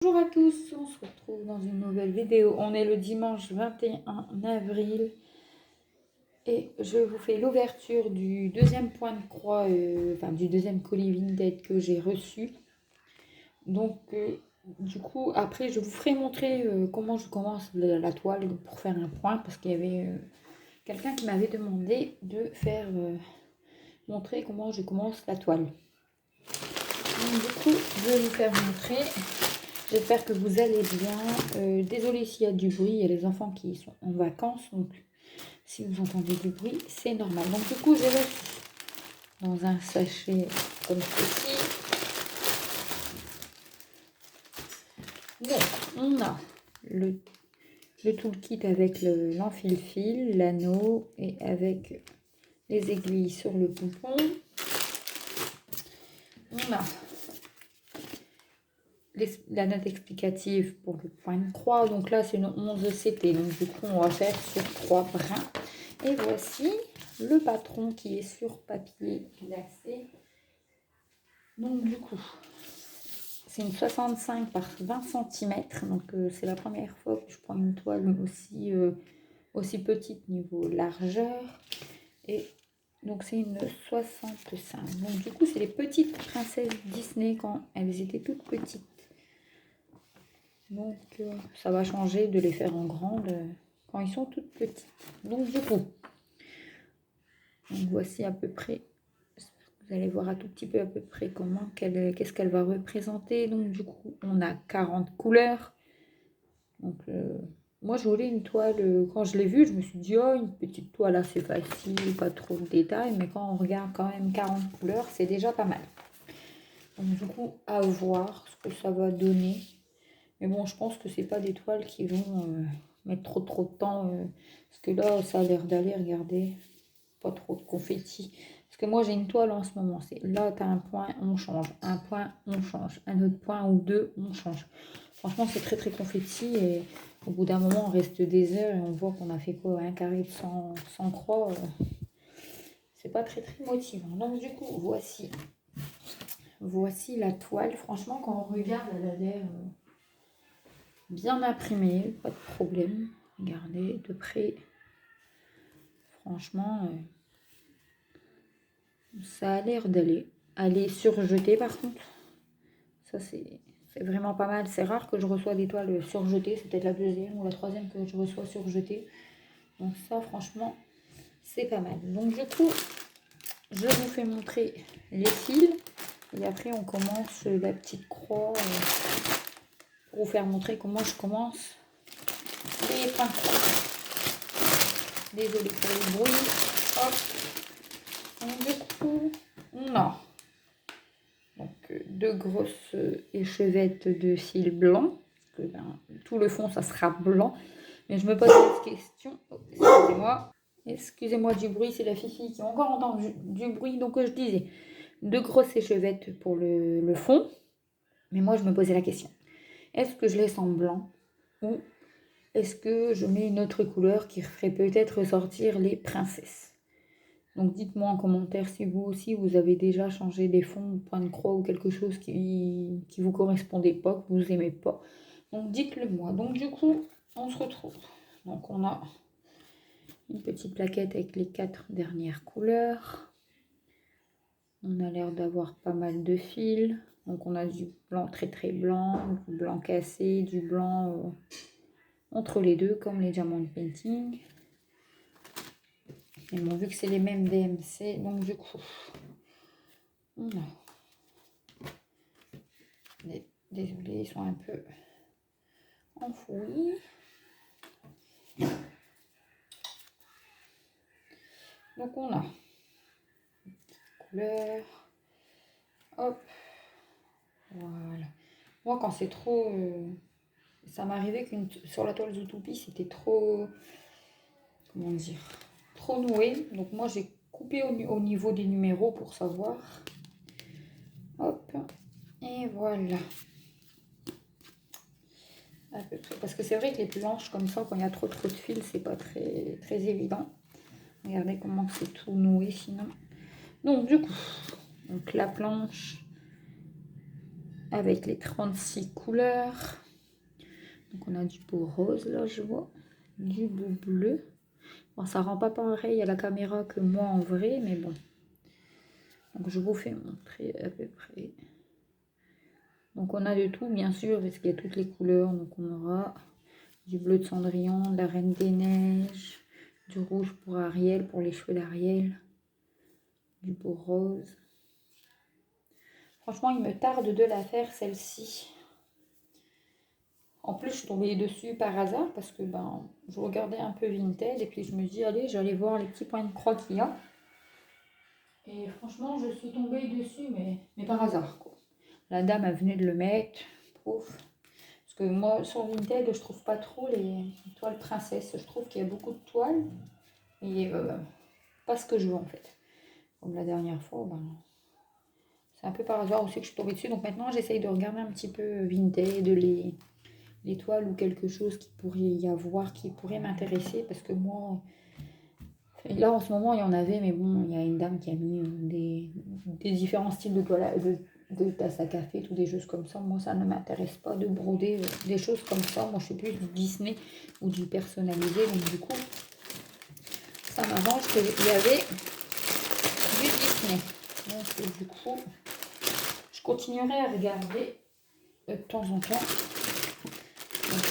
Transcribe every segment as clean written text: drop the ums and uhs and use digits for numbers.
Bonjour à tous, on se retrouve dans une nouvelle vidéo. On est le dimanche 21 avril et je vous fais l'ouverture du deuxième point de croix, du deuxième colis Vinted que j'ai reçu. Donc du coup après je vous ferai montrer comment je commence la toile pour faire un point, parce qu'il y avait quelqu'un qui m'avait demandé de faire montrer comment je commence la toile. Donc du coup je vais vous faire montrer. J'espère que vous allez bien. Désolée s'il y a du bruit, il y a les enfants qui sont en vacances, donc si vous entendez du bruit, c'est normal. Donc du coup, j'ai reçu dans un sachet comme ceci. Donc, on a le toolkit avec l'enfil-fil, l'anneau et avec les aiguilles sur le pompon. On a la note explicative pour le point de croix. Donc là, c'est une 11 CP. Donc du coup, on va faire sur 3 brins. Et voici le patron qui est sur papier glacé. Donc du coup, c'est une 65 par 20 cm. Donc c'est la première fois que je prends une toile aussi petite niveau largeur. Et donc c'est une 65. Donc du coup, c'est les petites princesses Disney quand elles étaient toutes petites. Donc ça va changer de les faire en grande quand ils sont toutes petites. Donc du coup, voici à peu près, vous allez voir un tout petit peu à peu près qu'est-ce qu'elle va représenter. Donc du coup, on a 40 couleurs. Donc moi je voulais une toile, quand je l'ai vue, je me suis dit oh, une petite toile assez facile, pas trop de détails, mais quand on regarde quand même 40 couleurs, c'est déjà pas mal. Donc du coup, à voir ce que ça va donner. Mais bon, je pense que c'est pas des toiles qui vont mettre trop de temps. Parce que là, ça a l'air d'aller, regardez. Pas trop de confetti. Parce que moi, j'ai une toile en ce moment. C'est là, tu as un point, on change. Un point, on change. Un autre point ou deux, on change. Franchement, c'est très confetti. Et au bout d'un moment, on reste des heures et on voit qu'on a fait quoi, un carré de 100 croix. C'est pas très motivant. Donc, du coup, voici la toile. Franchement, quand on regarde, elle a l'air bien imprimé, pas de problème. Regardez de près. Franchement, ça a l'air d'aller. Elle est surjetée par contre. Ça, c'est vraiment pas mal. C'est rare que je reçois des toiles surjetées. C'est peut-être la deuxième ou la troisième que je reçois surjetée. Donc ça, franchement, c'est pas mal. Donc du coup, je vous fais montrer les fils. Et après, on commence la petite croix pour vous faire montrer comment je commence les points de croix. Désolée pour le bruit. Hop. Donc, du coup, on a deux grosses échevettes de fil blanc. Parce que, tout le fond, ça sera blanc. Mais je me pose cette question. Oh, excusez-moi. Excusez-moi du bruit, c'est la Fifi qui a encore entendu du bruit. Donc, je disais, deux grosses échevettes pour le fond. Mais moi, je me posais la question. Est-ce que je laisse en blanc ou est-ce que je mets une autre couleur qui ferait peut-être ressortir les princesses? Donc dites-moi en commentaire si vous aussi vous avez déjà changé des fonds de point de croix ou quelque chose qui vous correspondait pas, que vous aimez pas. Donc dites-le moi. Donc du coup, on se retrouve. Donc on a une petite plaquette avec les 4 dernières couleurs. On a l'air d'avoir pas mal de fils. Donc on a du blanc très blanc, du blanc cassé, du blanc entre les deux comme les diamond painting. Et bon, vu que c'est les mêmes DMC, donc du coup, on a... Désolé, ils sont un peu enfouis. Donc on a couleur. Hop. Voilà. Moi, quand c'est trop... ça m'arrivait sur la toile Zootopia, c'était trop... Comment dire? Trop noué. Donc moi, j'ai coupé au niveau des numéros pour savoir. Hop. Et voilà. À peu près. Parce que c'est vrai que les planches comme ça, quand il y a trop de fils, c'est pas très évident. Regardez comment c'est tout noué sinon. Donc du coup, la planche, avec les 36 couleurs. Donc on a du beau rose là, je vois, du beau bleu. Bon, ça rend pas pareil à la caméra que moi en vrai, mais bon. Donc je vous fais montrer à peu près. Donc on a de tout bien sûr, parce qu'il y a toutes les couleurs. Donc on aura du bleu de Cendrillon, de la Reine des Neiges, du rouge pour Ariel, pour les cheveux d'Ariel, du beau rose. Franchement, il me tarde de la faire celle-ci. En plus, je suis tombée dessus par hasard parce que je regardais un peu Vinted et puis je me dis, allez, j'allais voir les petits points de croix qu'il y a. Et franchement, je suis tombée dessus, mais par hasard, quoi. La dame, elle venait de le mettre. Pouf. Parce que moi, sur Vinted, je trouve pas trop les toiles princesses. Je trouve qu'il y a beaucoup de toiles. Et pas ce que je veux, en fait. Comme la dernière fois, c'est un peu par hasard aussi que je suis tombée dessus. Donc maintenant, j'essaye de regarder un petit peu Vinted, les toiles ou quelque chose qui pourrait y avoir, qui pourrait m'intéresser. Parce que moi, là, en ce moment, il y en avait, mais bon, il y a une dame qui a mis des différents styles de toiles, de tasses à café, tous des choses comme ça. Moi, ça ne m'intéresse pas de broder des choses comme ça. Moi, je suis plus du Disney ou du personnalisé. Donc, du coup, ça m'arrange qu'il y avait du Disney. Donc, du coup, je continuerai à regarder de temps en temps. Donc,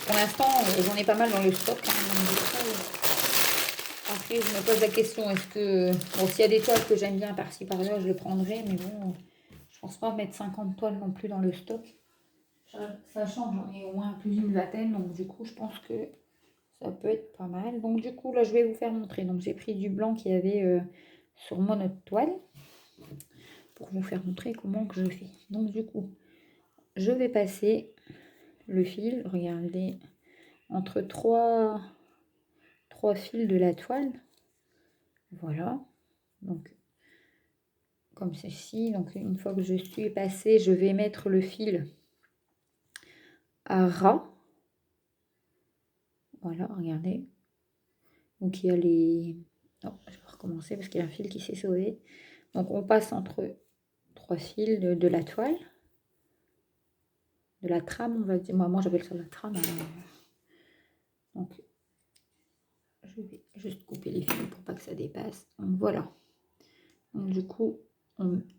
pour l'instant, j'en ai pas mal dans le stock. Hein, donc, du coup, après, je me pose la question, est-ce que... Bon, s'il y a des toiles que j'aime bien par-ci par-là, je le prendrai. Mais bon, je pense pas mettre 50 toiles non plus dans le stock. Sachant que j'en ai au moins plus d'une vingtaine. Donc du coup, je pense que ça peut être pas mal. Donc du coup, là, je vais vous faire montrer. Donc j'ai pris du blanc qu'il y avait sur mon autre toile. Pour vous faire montrer comment que je fais. Donc du coup, je vais passer le fil. Regardez, entre trois fils de la toile. Voilà. Donc comme ceci. Donc une fois que je suis passée, je vais mettre le fil à ras. Voilà, regardez. Donc il y a les... Oh, je vais recommencer parce qu'il y a un fil qui s'est sauvé. Donc on passe entre trois fils de la toile. De la trame, on va dire. Moi j'appelle ça la trame. Donc je vais juste couper les fils pour pas que ça dépasse. Donc voilà. Donc du coup,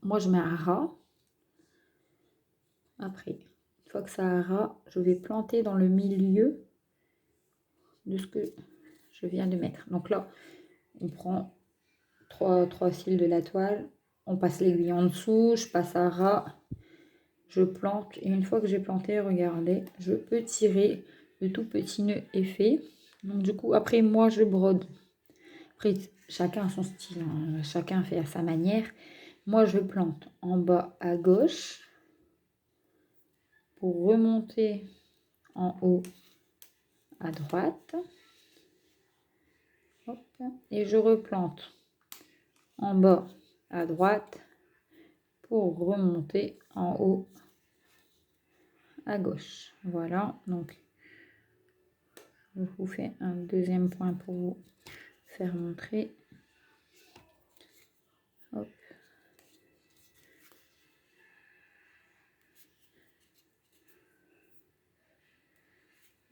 moi je mets un ras. Après, une fois que ça a ras, je vais planter dans le milieu de ce que je viens de mettre. Donc là, on prend trois fils de la toile, on passe l'aiguille en dessous, je passe à ras, je plante, et une fois que j'ai planté, regardez, je peux tirer, le tout petit nœud est fait. Donc du coup, après moi je brode. Après, chacun a son style, hein. Chacun fait à sa manière. Moi je plante en bas à gauche pour remonter en haut à droite. Hop, et je replante en bas à droite pour remonter en haut à gauche. Voilà, donc je vous fais un deuxième point pour vous faire montrer. Hop.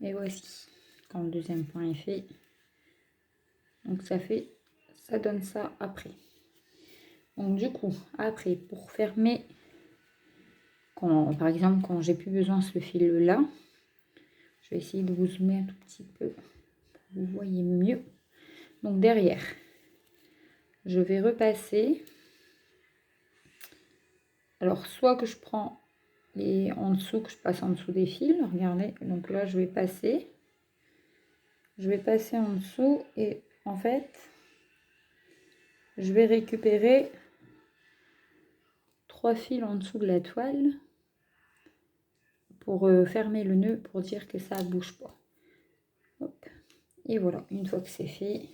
Et voici quand le deuxième point est fait. Donc ça donne ça après. Donc du coup, après, pour fermer, par exemple, quand j'ai plus besoin de ce fil là, je vais essayer de vous zoomer un tout petit peu pour que vous voyez mieux. Donc derrière, je vais repasser. Alors soit que je prends les en dessous, que je passe en dessous des fils, regardez. Donc là, je vais passer en dessous et en fait, je vais récupérer 3 fils en dessous de la toile pour fermer le nœud, pour dire que ça bouge pas. Hop. Et voilà, une fois que c'est fait,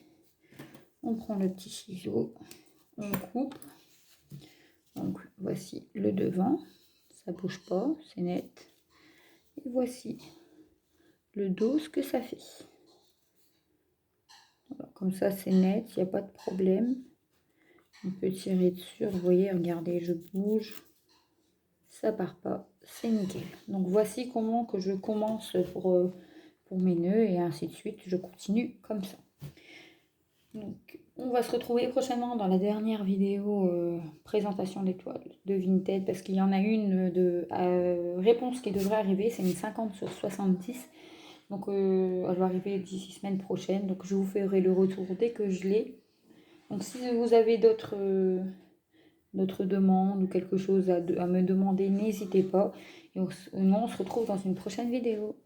on prend le petit ciseau, on coupe. Donc voici le devant, ça bouge pas, c'est net. Et voici le dos, ce que ça fait. Voilà, comme ça c'est net, il n'y a pas de problème. On peut tirer dessus, vous voyez, regardez, je bouge, ça part pas, c'est nickel. Donc voici comment que je commence pour mes nœuds et ainsi de suite. Je continue comme ça. Donc on va se retrouver prochainement dans la dernière vidéo présentation d'étoiles de Vinted, parce qu'il y en a une de réponse qui devrait arriver, c'est une 50 sur 70. Donc elle va arriver d'ici semaine prochaine. Donc je vous ferai le retour dès que je l'ai. Donc si vous avez d'autres demandes ou quelque chose à me demander, n'hésitez pas. Et on se retrouve dans une prochaine vidéo.